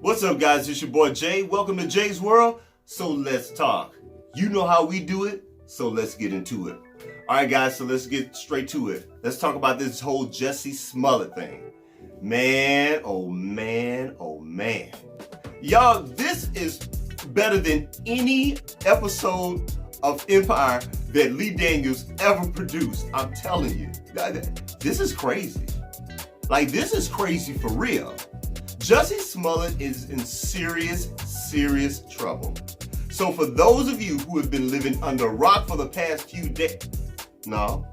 What's up, guys? It's your boy Jay. Welcome to Jay's World. So let's talk. You know how we do it, so let's get into it. All right, guys, so let's get straight to it. Let's talk about this whole Jussie Smollett thing. Man, oh man, oh man. Y'all, this is better than any episode of Empire that Lee Daniels ever produced. I'm telling you. This is crazy. Like, this is crazy for real. Jussie Smollett is in serious trouble. So for those of you who have been living under a rock for the past few days, no,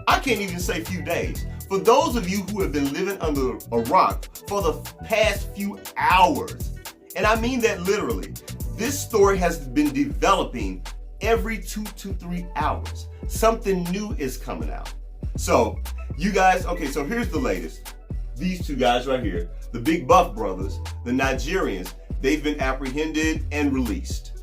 I can't even say few days. For those of you who have been living under a rock for the past few hours, and I mean that literally, this story has been developing every 2 to 3 hours. Something new is coming out. So you guys, okay, so here's the latest. These two guys right here, the Big Buff brothers, the Nigerians, they've been apprehended and released.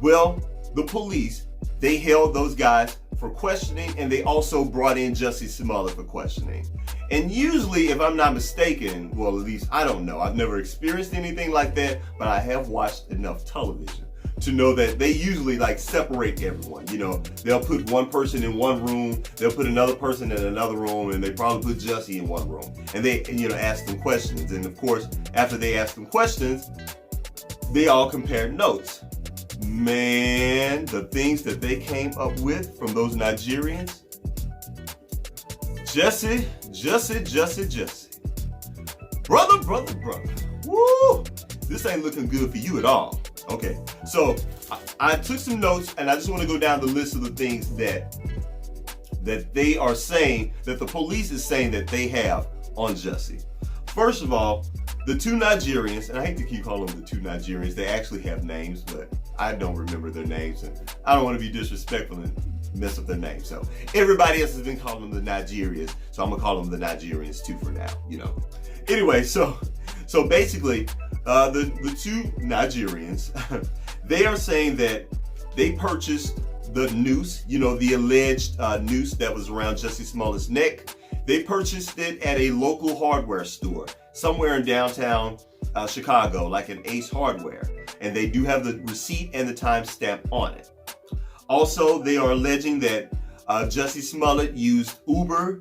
Well, the police, they held those guys for questioning, and they also brought in Jussie Smollett for questioning. And usually, if I'm not mistaken, well, at least I don't know, I've never experienced anything like that, but I have watched enough television to know that they usually like separate everyone. You know, they'll put one person in one room, they'll put another person in another room, and they probably put Jussie in one room. And they, ask them questions. And of course, after they ask them questions, they all compare notes. Man, the things that they came up with from those Nigerians. Jussie. Brother. Woo! This ain't looking good for you at all. Okay, so I took some notes, and I just want to go down the list of the things that they are saying, that the police is saying that they have on Jussie. First of all, the two Nigerians, and I hate to keep calling them the two Nigerians, they actually have names, but I don't remember their names, and I don't want to be disrespectful and mess up their names. So everybody else has been calling them the Nigerians, so I'm gonna call them the Nigerians too for now, Anyway, so basically, the two Nigerians, they are saying that they purchased the noose, the alleged noose that was around Jussie Smollett's neck. They purchased it at a local hardware store somewhere in downtown Chicago, like an Ace Hardware. And they do have the receipt and the timestamp on it. Also, they are alleging that Jussie Smollett used Uber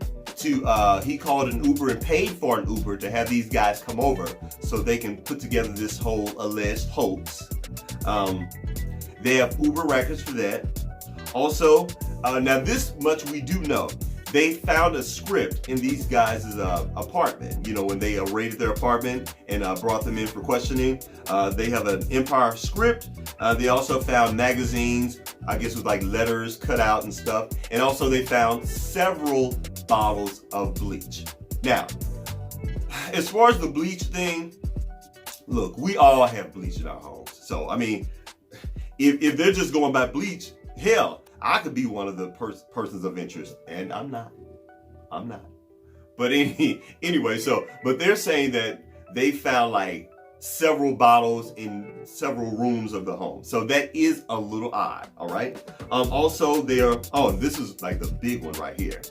he called an Uber and paid for an Uber to have these guys come over so they can put together this whole alleged hoax. They have Uber records for that. Also, now this much we do know. They found a script in these guys' apartment. When they raided their apartment and brought them in for questioning, they have an Empire script. They also found magazines, I guess with like letters cut out and stuff. And also they found several bottles of bleach. Now, as far as the bleach thing, look, we all have bleach in our homes. So, I mean, if they're just going by bleach, hell, I could be one of the persons of interest, and I'm not. But anyway, but they're saying that they found like several bottles in several rooms of the home. So that is a little odd, all right? Also, this is like the big one right here.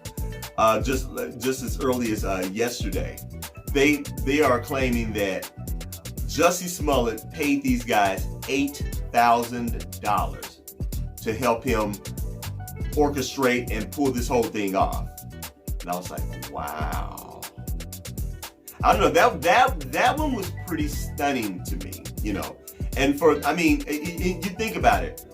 Just as early as yesterday, they are claiming that Jussie Smollett paid these guys $8,000 to help him orchestrate and pull this whole thing off. And I was like, wow. I don't know, that one was pretty stunning to me, And you think about it.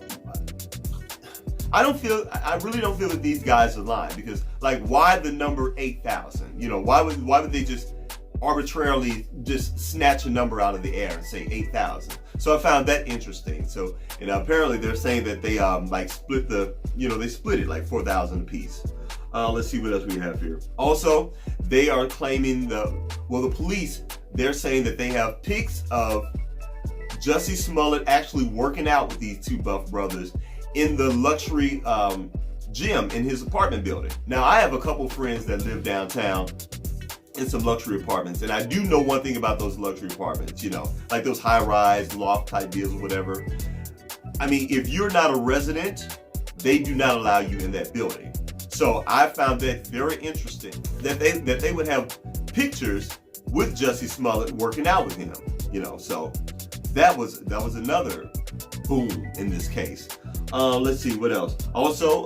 I really don't feel that these guys are lying, because like, why the number 8,000? Why would they just arbitrarily just snatch a number out of the air and say 8,000? So I found that interesting. So, apparently they're saying that they split they split it like 4,000 apiece. Let's see what else we have here. Also, they are claiming the police, they're saying that they have pics of Jussie Smollett actually working out with these two Buff brothers in the luxury gym in his apartment building. Now, I have a couple friends that live downtown in some luxury apartments, and I do know one thing about those luxury apartments, like those high-rise loft type deals or whatever. I mean, if you're not a resident, they do not allow you in that building. So I found that very interesting that they would have pictures with Jussie Smollett working out with him. So that was another boom in this case. Let's see what else. Also,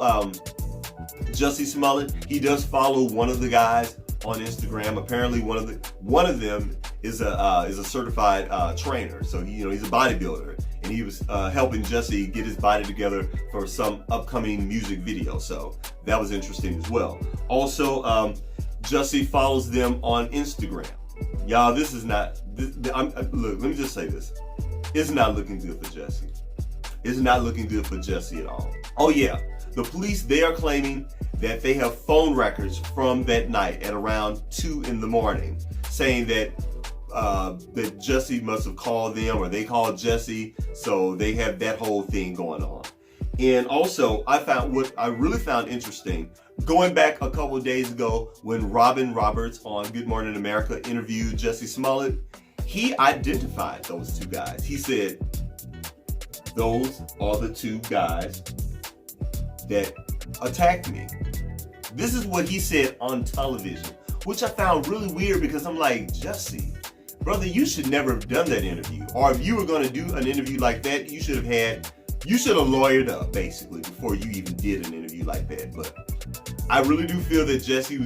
Jussie Smollett, he does follow one of the guys on Instagram. Apparently, one of them is a certified trainer. So he's a bodybuilder, and he was helping Jussie get his body together for some upcoming music video. So that was interesting as well. Also, Jussie follows them on Instagram. Y'all, this is not. Look, let me just say this. It's not looking good for Jussie. It's not looking good for Jussie at all. Oh yeah, the police, they are claiming that they have phone records from that night at around 2 a.m, saying that that Jussie must have called them, or they called Jussie, so they have that whole thing going on. And also, what I really found interesting, going back a couple of days ago when Robin Roberts on Good Morning America interviewed Jussie Smollett, he identified those two guys. He said, those are the two guys that attacked me. This is what he said on television, which I found really weird, because I'm like, Jussie, brother, you should never have done that interview. Or if you were going to do an interview like that, you should have lawyered up, basically, before you even did an interview like that. But I really do feel that Jussie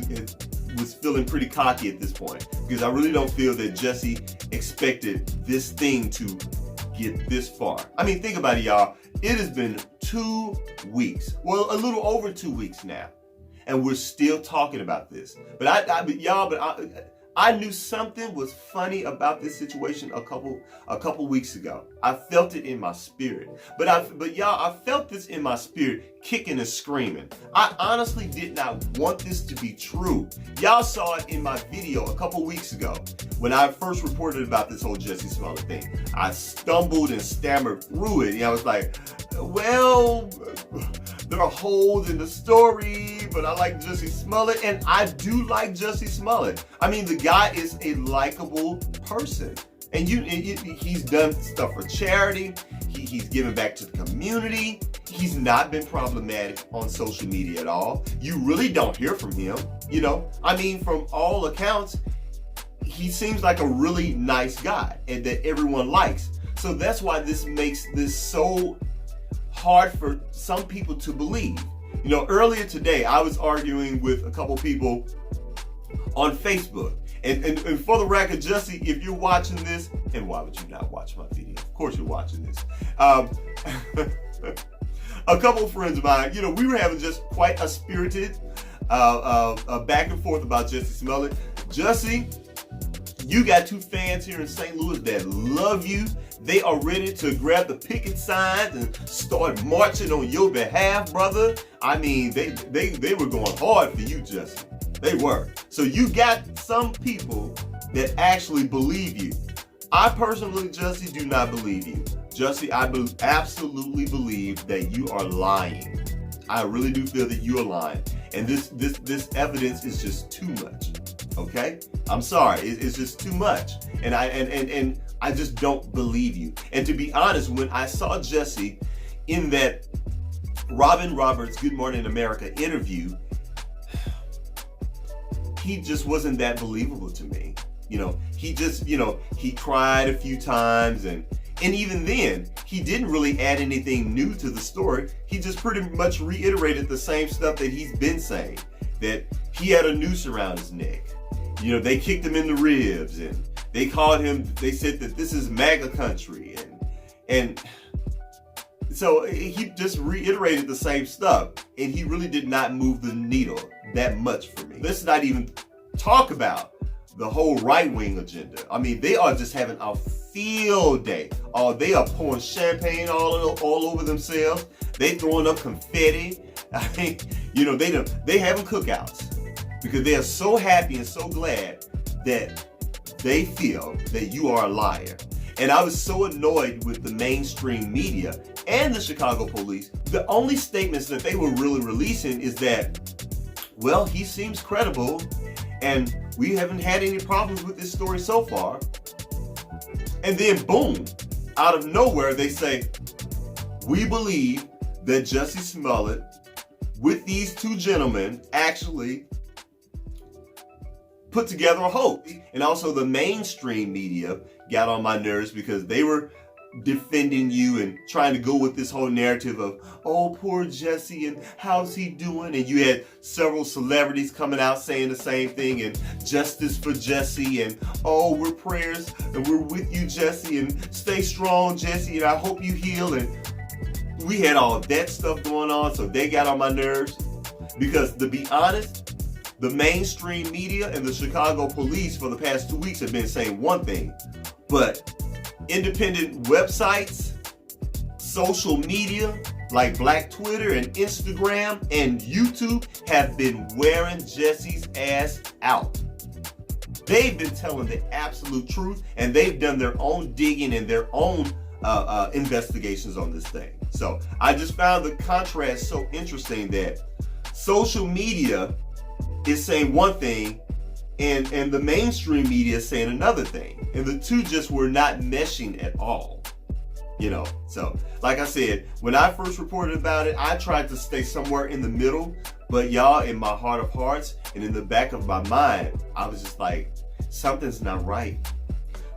was feeling pretty cocky at this point, because I really don't feel that Jussie expected this thing to get this far. I mean, think about it, y'all. It has been 2 weeks, well, a little over 2 weeks now, and we're still talking about this. But I knew something was funny about this situation a couple weeks ago. I felt it in my spirit. But y'all, I felt this in my spirit, kicking and screaming. I honestly did not want this to be true. Y'all saw it in my video a couple weeks ago when I first reported about this whole Jussie Smollett thing. I stumbled and stammered through it. I was like, well, there are holes in the story, but I like Jussie Smollett, and I do like Jussie Smollett. I mean, the guy is a likable person, and he's done stuff for charity. He's given back to the community. He's not been problematic on social media at all. You really don't hear from him. I mean, from all accounts, he seems like a really nice guy and that everyone likes. So that's why this makes this so hard for some people to believe. Earlier today, I was arguing with a couple people on Facebook. And for the record, Jussie, if you're watching this, and why would you not watch my video? Of course you're watching this. A couple of friends of mine, we were having just quite a spirited back and forth about Jussie Smollett. Jussie, you got 2 fans here in St. Louis that love you. They are ready to grab the picket signs and start marching on your behalf, brother. I mean, they were going hard for you, Jussie. They were. So you got some people that actually believe you. I personally, Jussie, do not believe you. Jussie, I absolutely believe that you are lying. I really do feel that you are lying. And this evidence is just too much. Okay? I'm sorry. It's just too much. And I just don't believe you. And to be honest, when I saw Jussie in that Robin Roberts Good Morning America interview, he just wasn't that believable to me. He just, he cried a few times, and even then, he didn't really add anything new to the story. He just pretty much reiterated the same stuff that he's been saying, that he had a noose around his neck. They kicked him in the ribs, and they said that this is MAGA country, and so he just reiterated the same stuff, and he really did not move the needle that much for me. Let's not even talk about the whole right-wing agenda. I mean, they are just having a field day. Oh, they are pouring champagne all over themselves. They throwing up confetti. I mean, they having cookouts because they are so happy and so glad that they feel that you are a liar. And I was so annoyed with the mainstream media and the Chicago police. The only statements that they were really releasing is that, well, he seems credible and we haven't had any problems with this story so far. And then boom, out of nowhere, they say, we believe that Jussie Smollett with these 2 gentlemen actually put together a hoax. And also the mainstream media got on my nerves because they were defending you and trying to go with this whole narrative of, oh, poor Jussie and how's he doing? And you had several celebrities coming out saying the same thing and justice for Jussie and, oh, we're prayers and we're with you, Jussie, and stay strong, Jussie, and I hope you heal. And we had all that stuff going on, so they got on my nerves because, to be honest, the mainstream media and the Chicago police for the past 2 weeks have been saying one thing, but independent websites, social media like Black Twitter and Instagram and YouTube have been wearing Jussie's ass out. They've been telling the absolute truth, and they've done their own digging and their own investigations on this thing. So I just found the contrast so interesting that social media is saying one thing and the mainstream media is saying another thing. And the two just were not meshing at all. You know, so like I said, when I first reported about it, I tried to stay somewhere in the middle. But y'all, in my heart of hearts and in the back of my mind, I was just like, something's not right.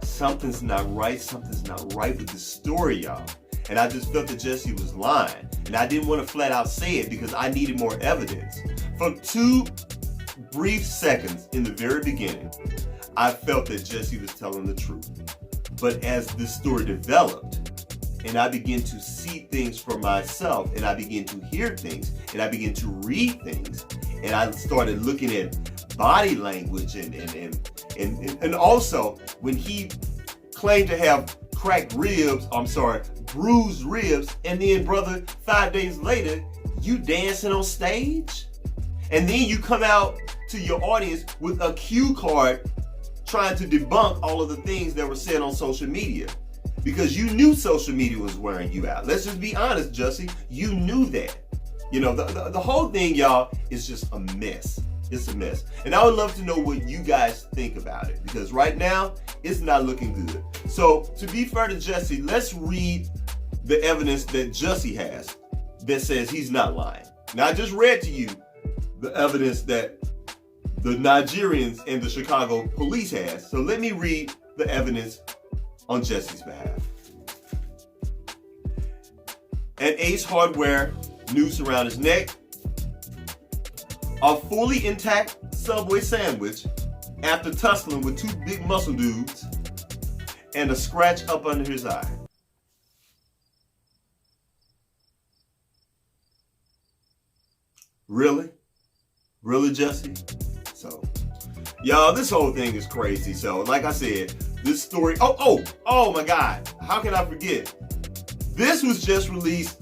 Something's not right. Something's not right with this story, y'all. And I just felt that Jussie was lying. And I didn't want to flat out say it because I needed more evidence. For 2 brief seconds in the very beginning, I felt that Jussie was telling the truth. But as this story developed, and I began to see things for myself, and I began to hear things, and I began to read things, and I started looking at body language and also when he claimed to have bruised ribs, and then, brother, 5 days later, you dancing on stage? And then you come out to your audience with a cue card trying to debunk all of the things that were said on social media. Because you knew social media was wearing you out. Let's just be honest, Jussie. You knew that. You know, the whole thing, y'all, is just a mess. It's a mess. And I would love to know what you guys think about it. Because right now, it's not looking good. So, to be fair to Jussie, let's read the evidence that Jussie has that says he's not lying. Now, I just read to you the evidence that the Nigerians and the Chicago police has. So let me read the evidence on Jussie's behalf. An Ace Hardware noose around his neck, a fully intact Subway sandwich after tussling with 2 big muscle dudes, and a scratch up under his eye. Really? Really, Jussie? So, y'all, this whole thing is crazy. So, like I said, this story, oh my God, how can I forget? This was just released,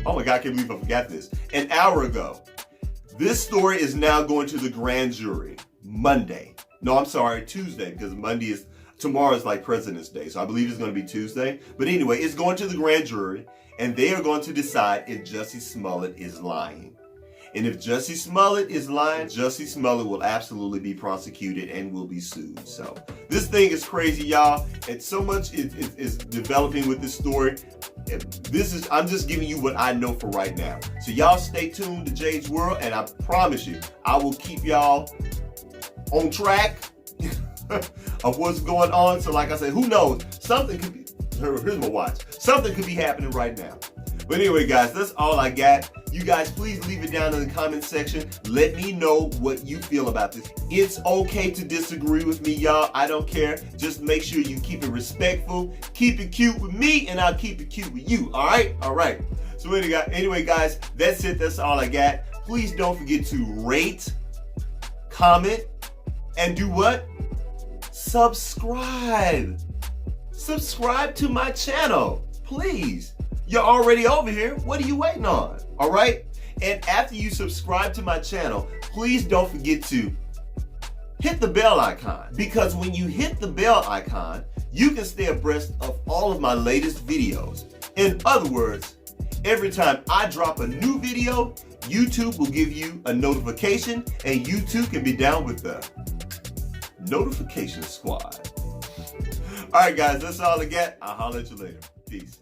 oh my God, I can't believe I forgot this, an hour ago. This story is now going to the grand jury Monday. No, I'm sorry, Tuesday, because tomorrow is like President's Day, so I believe it's going to be Tuesday. But anyway, it's going to the grand jury, and they are going to decide if Jussie Smollett is lying. And if Jussie Smollett is lying, Jussie Smollett will absolutely be prosecuted and will be sued. So this thing is crazy, y'all. And so much is developing with this story. I'm just giving you what I know for right now. So y'all stay tuned to Jade's World, and I promise you, I will keep y'all on track of what's going on. So like I said, who knows? Something could be, here's my watch. Something could be happening right now. But anyway, guys, that's all I got. You guys, please leave it down in the comment section. Let me know what you feel about this. It's okay to disagree with me, y'all. I don't care. Just make sure you keep it respectful. Keep it cute with me, and I'll keep it cute with you. All right? All right. So anyway, guys, that's it. That's all I got. Please don't forget to rate, comment, and do what? Subscribe. Subscribe to my channel, please. You're already over here. What are you waiting on? All right? And after you subscribe to my channel, please don't forget to hit the bell icon. Because when you hit the bell icon, you can stay abreast of all of my latest videos. In other words, every time I drop a new video, YouTube will give you a notification, and you too can be down with the notification squad. All right, guys, that's all I got. I'll holler at you later. Peace.